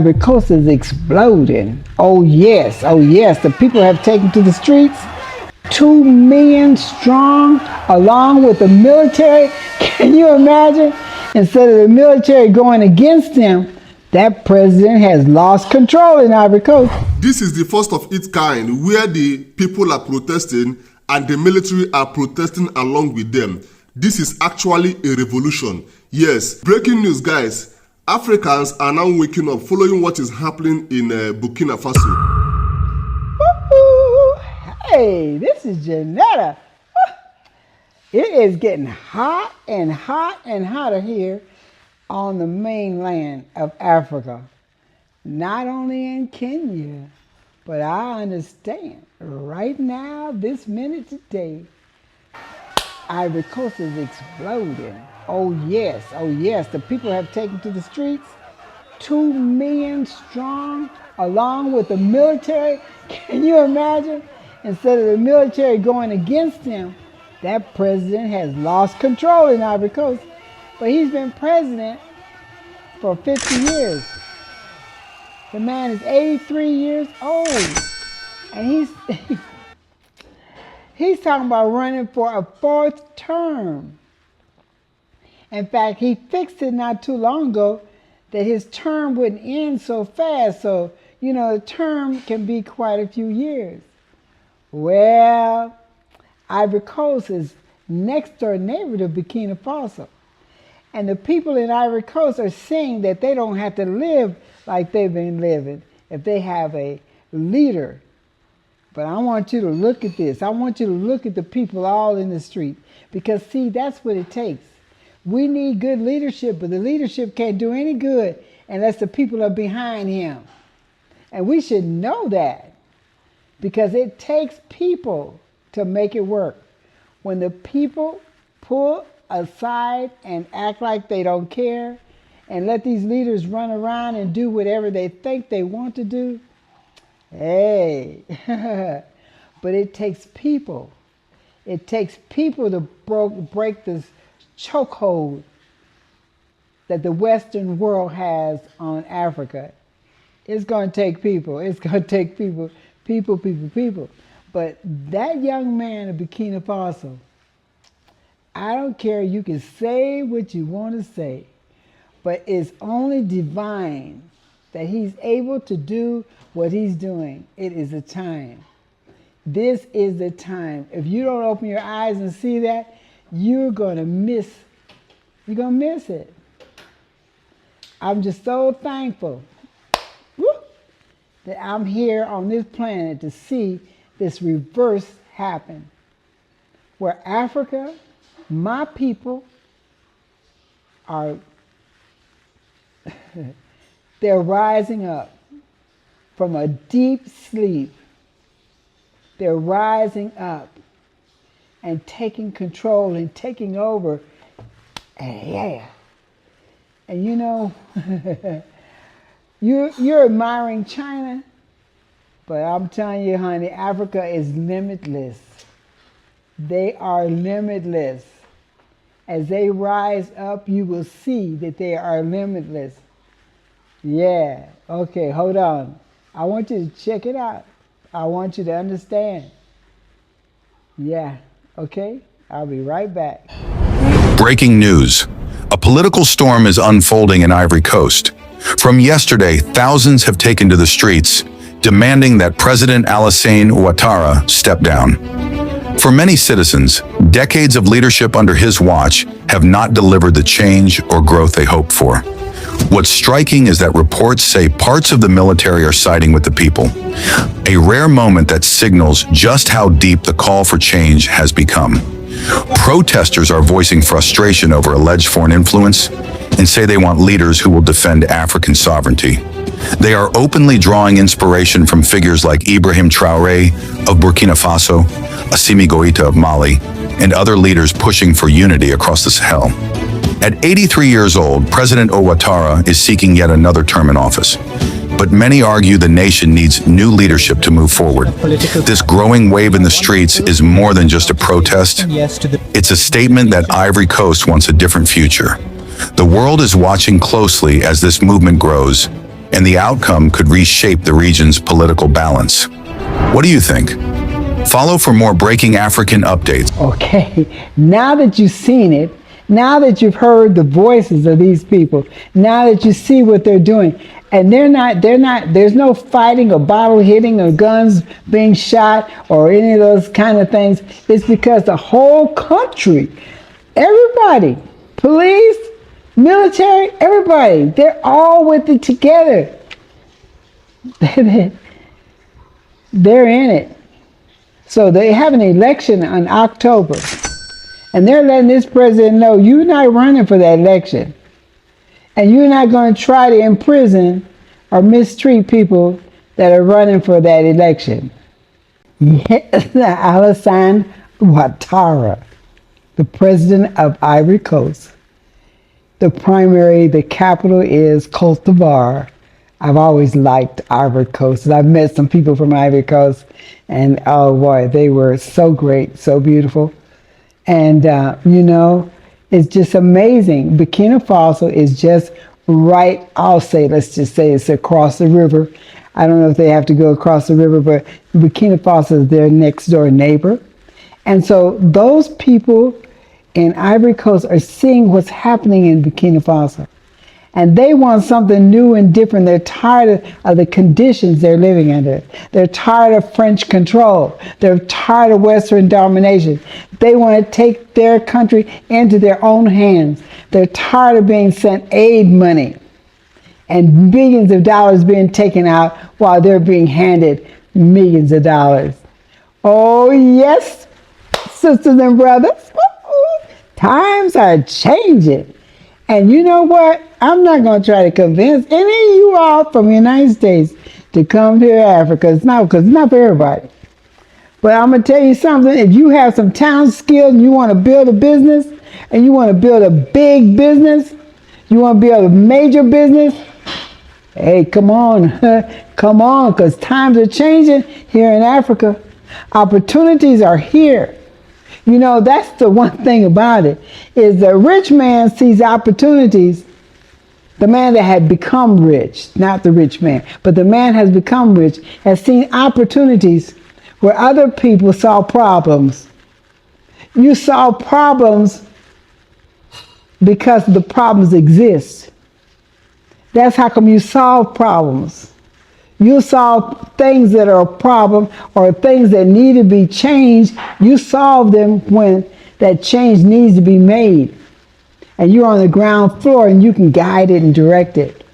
Ivory Coast is exploding. Oh yes, the people have taken to the streets. 2 million strong, along with the military. Can you imagine? Instead of the military going against them, that president has lost control in Ivory Coast. This is the first of its kind where the people are protesting and the military are protesting along with them. This is actually a revolution. Yes, breaking news, guys. Africans are now waking up following what is happening in Burkina Faso. Hey, this is Janetta. It is getting hot and hotter here on the mainland of Africa. Not only in Kenya, but I understand right now, this minute today, Ivory Coast is exploding. Oh yes, the people have taken to the streets. 2 million strong, along with the military. Can you imagine? Instead of the military going against him, that president has lost control in Ivory Coast. But he's been president for 50 years. The man is 83 years old. And he's talking about running for a 4th term. In fact, he fixed it not too long ago that his term wouldn't end so fast. So, you know, the term can be quite a few years. Well, Ivory Coast is next door neighbor to Burkina Faso. And the people in Ivory Coast are seeing that they don't have to live like they've been living if they have a leader. But I want you to look at this. I want you to look at the people all in the street. Because, see, that's what it takes. We need good leadership, but the leadership can't do any good unless the people are behind him. And we should know that. Because it takes people to make it work. When the people pull aside and act like they don't care and let these leaders run around and do whatever they think they want to do, hey, but it takes people. It takes people to break this chokehold that the Western world has on Africa. It's going to take people. It's going to take people. But that young man of Burkina Faso, I don't care, you can say what you want to say, but it's only divine that he's able to do what he's doing. It is the time. This is the time. If you don't open your eyes and see that, you're going to miss it. I'm just so thankful that I'm here on this planet to see this reverse happen. Where Africa, my people, they're rising up from a deep sleep. They're rising up and taking control and taking over. And yeah. And you know, you're admiring China, but I'm telling you, honey, Africa is limitless. They are limitless. As they rise up, you will see that they are limitless. Yeah, okay, hold on. I want you to check it out. I want you to understand. Yeah, okay, I'll be right back. Breaking news. A political storm is unfolding in Ivory Coast. From yesterday, thousands have taken to the streets, demanding that President Alassane Ouattara step down. For many citizens, decades of leadership under his watch have not delivered the change or growth they hoped for. What's striking is that reports say parts of the military are siding with the people, a rare moment that signals just how deep the call for change has become. Protesters are voicing frustration over alleged foreign influence and say they want leaders who will defend African sovereignty. They are openly drawing inspiration from figures like Ibrahim Traoré of Burkina Faso, Assimi Goïta of Mali, and other leaders pushing for unity across the Sahel. At 83 years old, President Ouattara is seeking yet another term in office. But many argue the nation needs new leadership to move forward. This growing wave in the streets is more than just a protest. It's a statement that Ivory Coast wants a different future. The world is watching closely as this movement grows, and the outcome could reshape the region's political balance. What do you think? Follow for more breaking African updates. Okay, now that you've seen it, now that you've heard the voices of these people, now that you see what they're doing, and there's no fighting or bottle hitting or guns being shot or any of those kind of things. It's because the whole country, everybody, police, military, everybody, they're all with it together. They're in it. So they have an election in October. And they're letting this president know you're not running for that election. And you're not going to try to imprison or mistreat people that are running for that election. Yes, Alassane Ouattara, the president of Ivory Coast. The capital is Cote d'Ivoire. I've always liked Ivory Coast. I've met some people from Ivory Coast, and oh boy, they were so great, so beautiful. And, it's just amazing. Burkina Faso is just right, let's just say it's across the river. I don't know if they have to go across the river, but Burkina Faso is their next door neighbor. And so those people in Ivory Coast are seeing what's happening in Burkina Faso. And they want something new and different. They're tired of the conditions they're living under. They're tired of French control. They're tired of Western domination. They want to take their country into their own hands. They're tired of being sent aid money and millions of dollars being taken out while they're being handed millions of dollars. Oh, yes, sisters and brothers, times are changing. And you know what? I'm not going to try to convince any of you all from the United States to come to Africa. Because it's not for everybody. But I'm going to tell you something. If you have some talent, skills, and you want to build a business, and you want to build a big business, you want to build a major business, hey, come on. Come on, because times are changing here in Africa. Opportunities are here. You know, that's the one thing about it, is the rich man sees opportunities. The man that had become rich, not the rich man, but the man has become rich, has seen opportunities where other people saw problems. You saw problems because the problems exist. That's how come you solve problems. You solve things that are a problem or things that need to be changed. You solve them when that change needs to be made. And you're on the ground floor and you can guide it and direct it.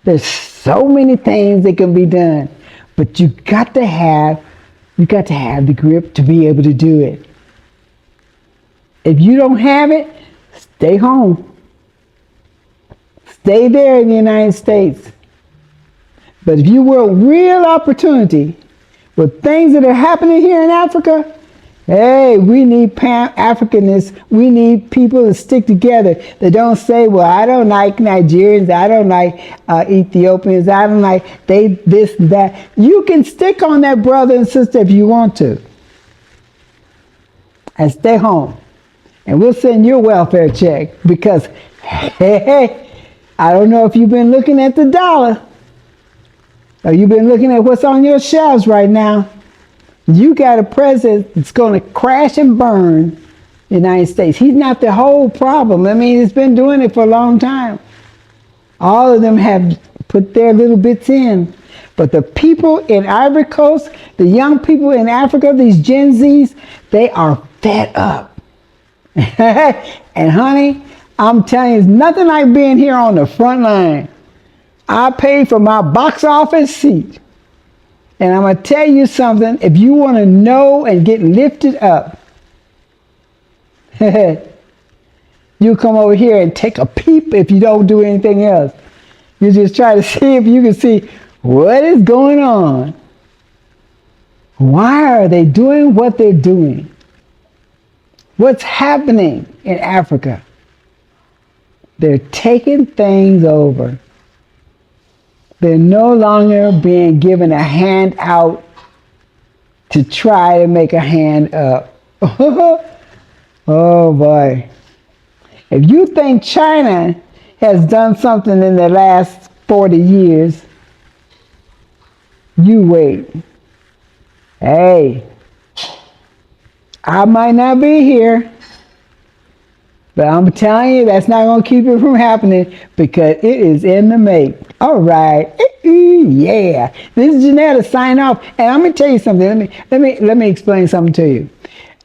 There's so many things that can be done, but you got to have the grip to be able to do it. If you don't have it, stay home. Stay there in the United States. But if you want real opportunity with things that are happening here in Africa, hey, we need Africanness. We need people to stick together that don't say, well, I don't like Nigerians. I don't like Ethiopians. I don't like this and that. You can stick on that brother and sister if you want to. And stay home. And we'll send you a welfare check because, hey, I don't know if you've been looking at the dollar. Or you've been looking at what's on your shelves right now. You got a president that's going to crash and burn the United States. He's not the whole problem. I mean, he's been doing it for a long time. All of them have put their little bits in. But the people in Ivory Coast, the young people in Africa, these Gen Zs, they are fed up. And honey, I'm telling you, it's nothing like being here on the front line. I paid for my box office seat. And I'm going to tell you something. If you want to know and get lifted up, you come over here and take a peep if you don't do anything else. You just try to see if you can see what is going on. Why are they doing what they're doing? What's happening in Africa? They're taking things over. They're no longer being given a hand out to try to make a hand up. Oh boy. If you think China has done something in the last 40 years, You wait. Hey, I might not be here, but I'm telling you, that's not going to keep it from happening because it is in the make. All right. Yeah. This is Janetta sign off. And I'm going to tell you something. Let me explain something to you.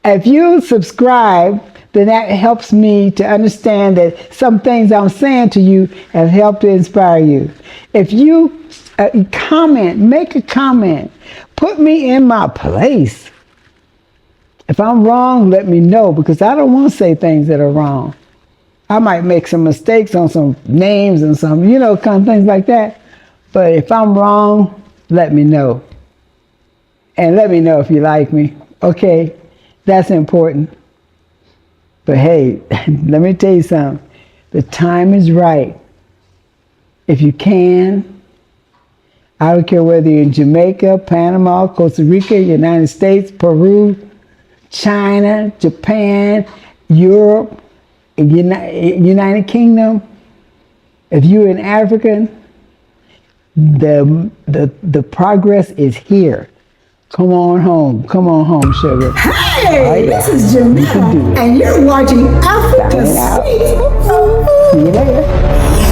If you subscribe, then that helps me to understand that some things I'm saying to you have helped to inspire you. If you comment, make a comment, put me in my place. If I'm wrong, let me know, because I don't want to say things that are wrong. I might make some mistakes on some names and some, kind of things like that. But if I'm wrong, let me know. And let me know if you like me. Okay? That's important. But hey, let me tell you something. The time is right. If you can, I don't care whether you're in Jamaica, Panama, Costa Rica, United States, Peru, China, Japan, Europe, United Kingdom. If you're in Africa, the progress is here. Come on home, sugar. Hey, this is Jamila, and you're watching Africa Speaks. See you later.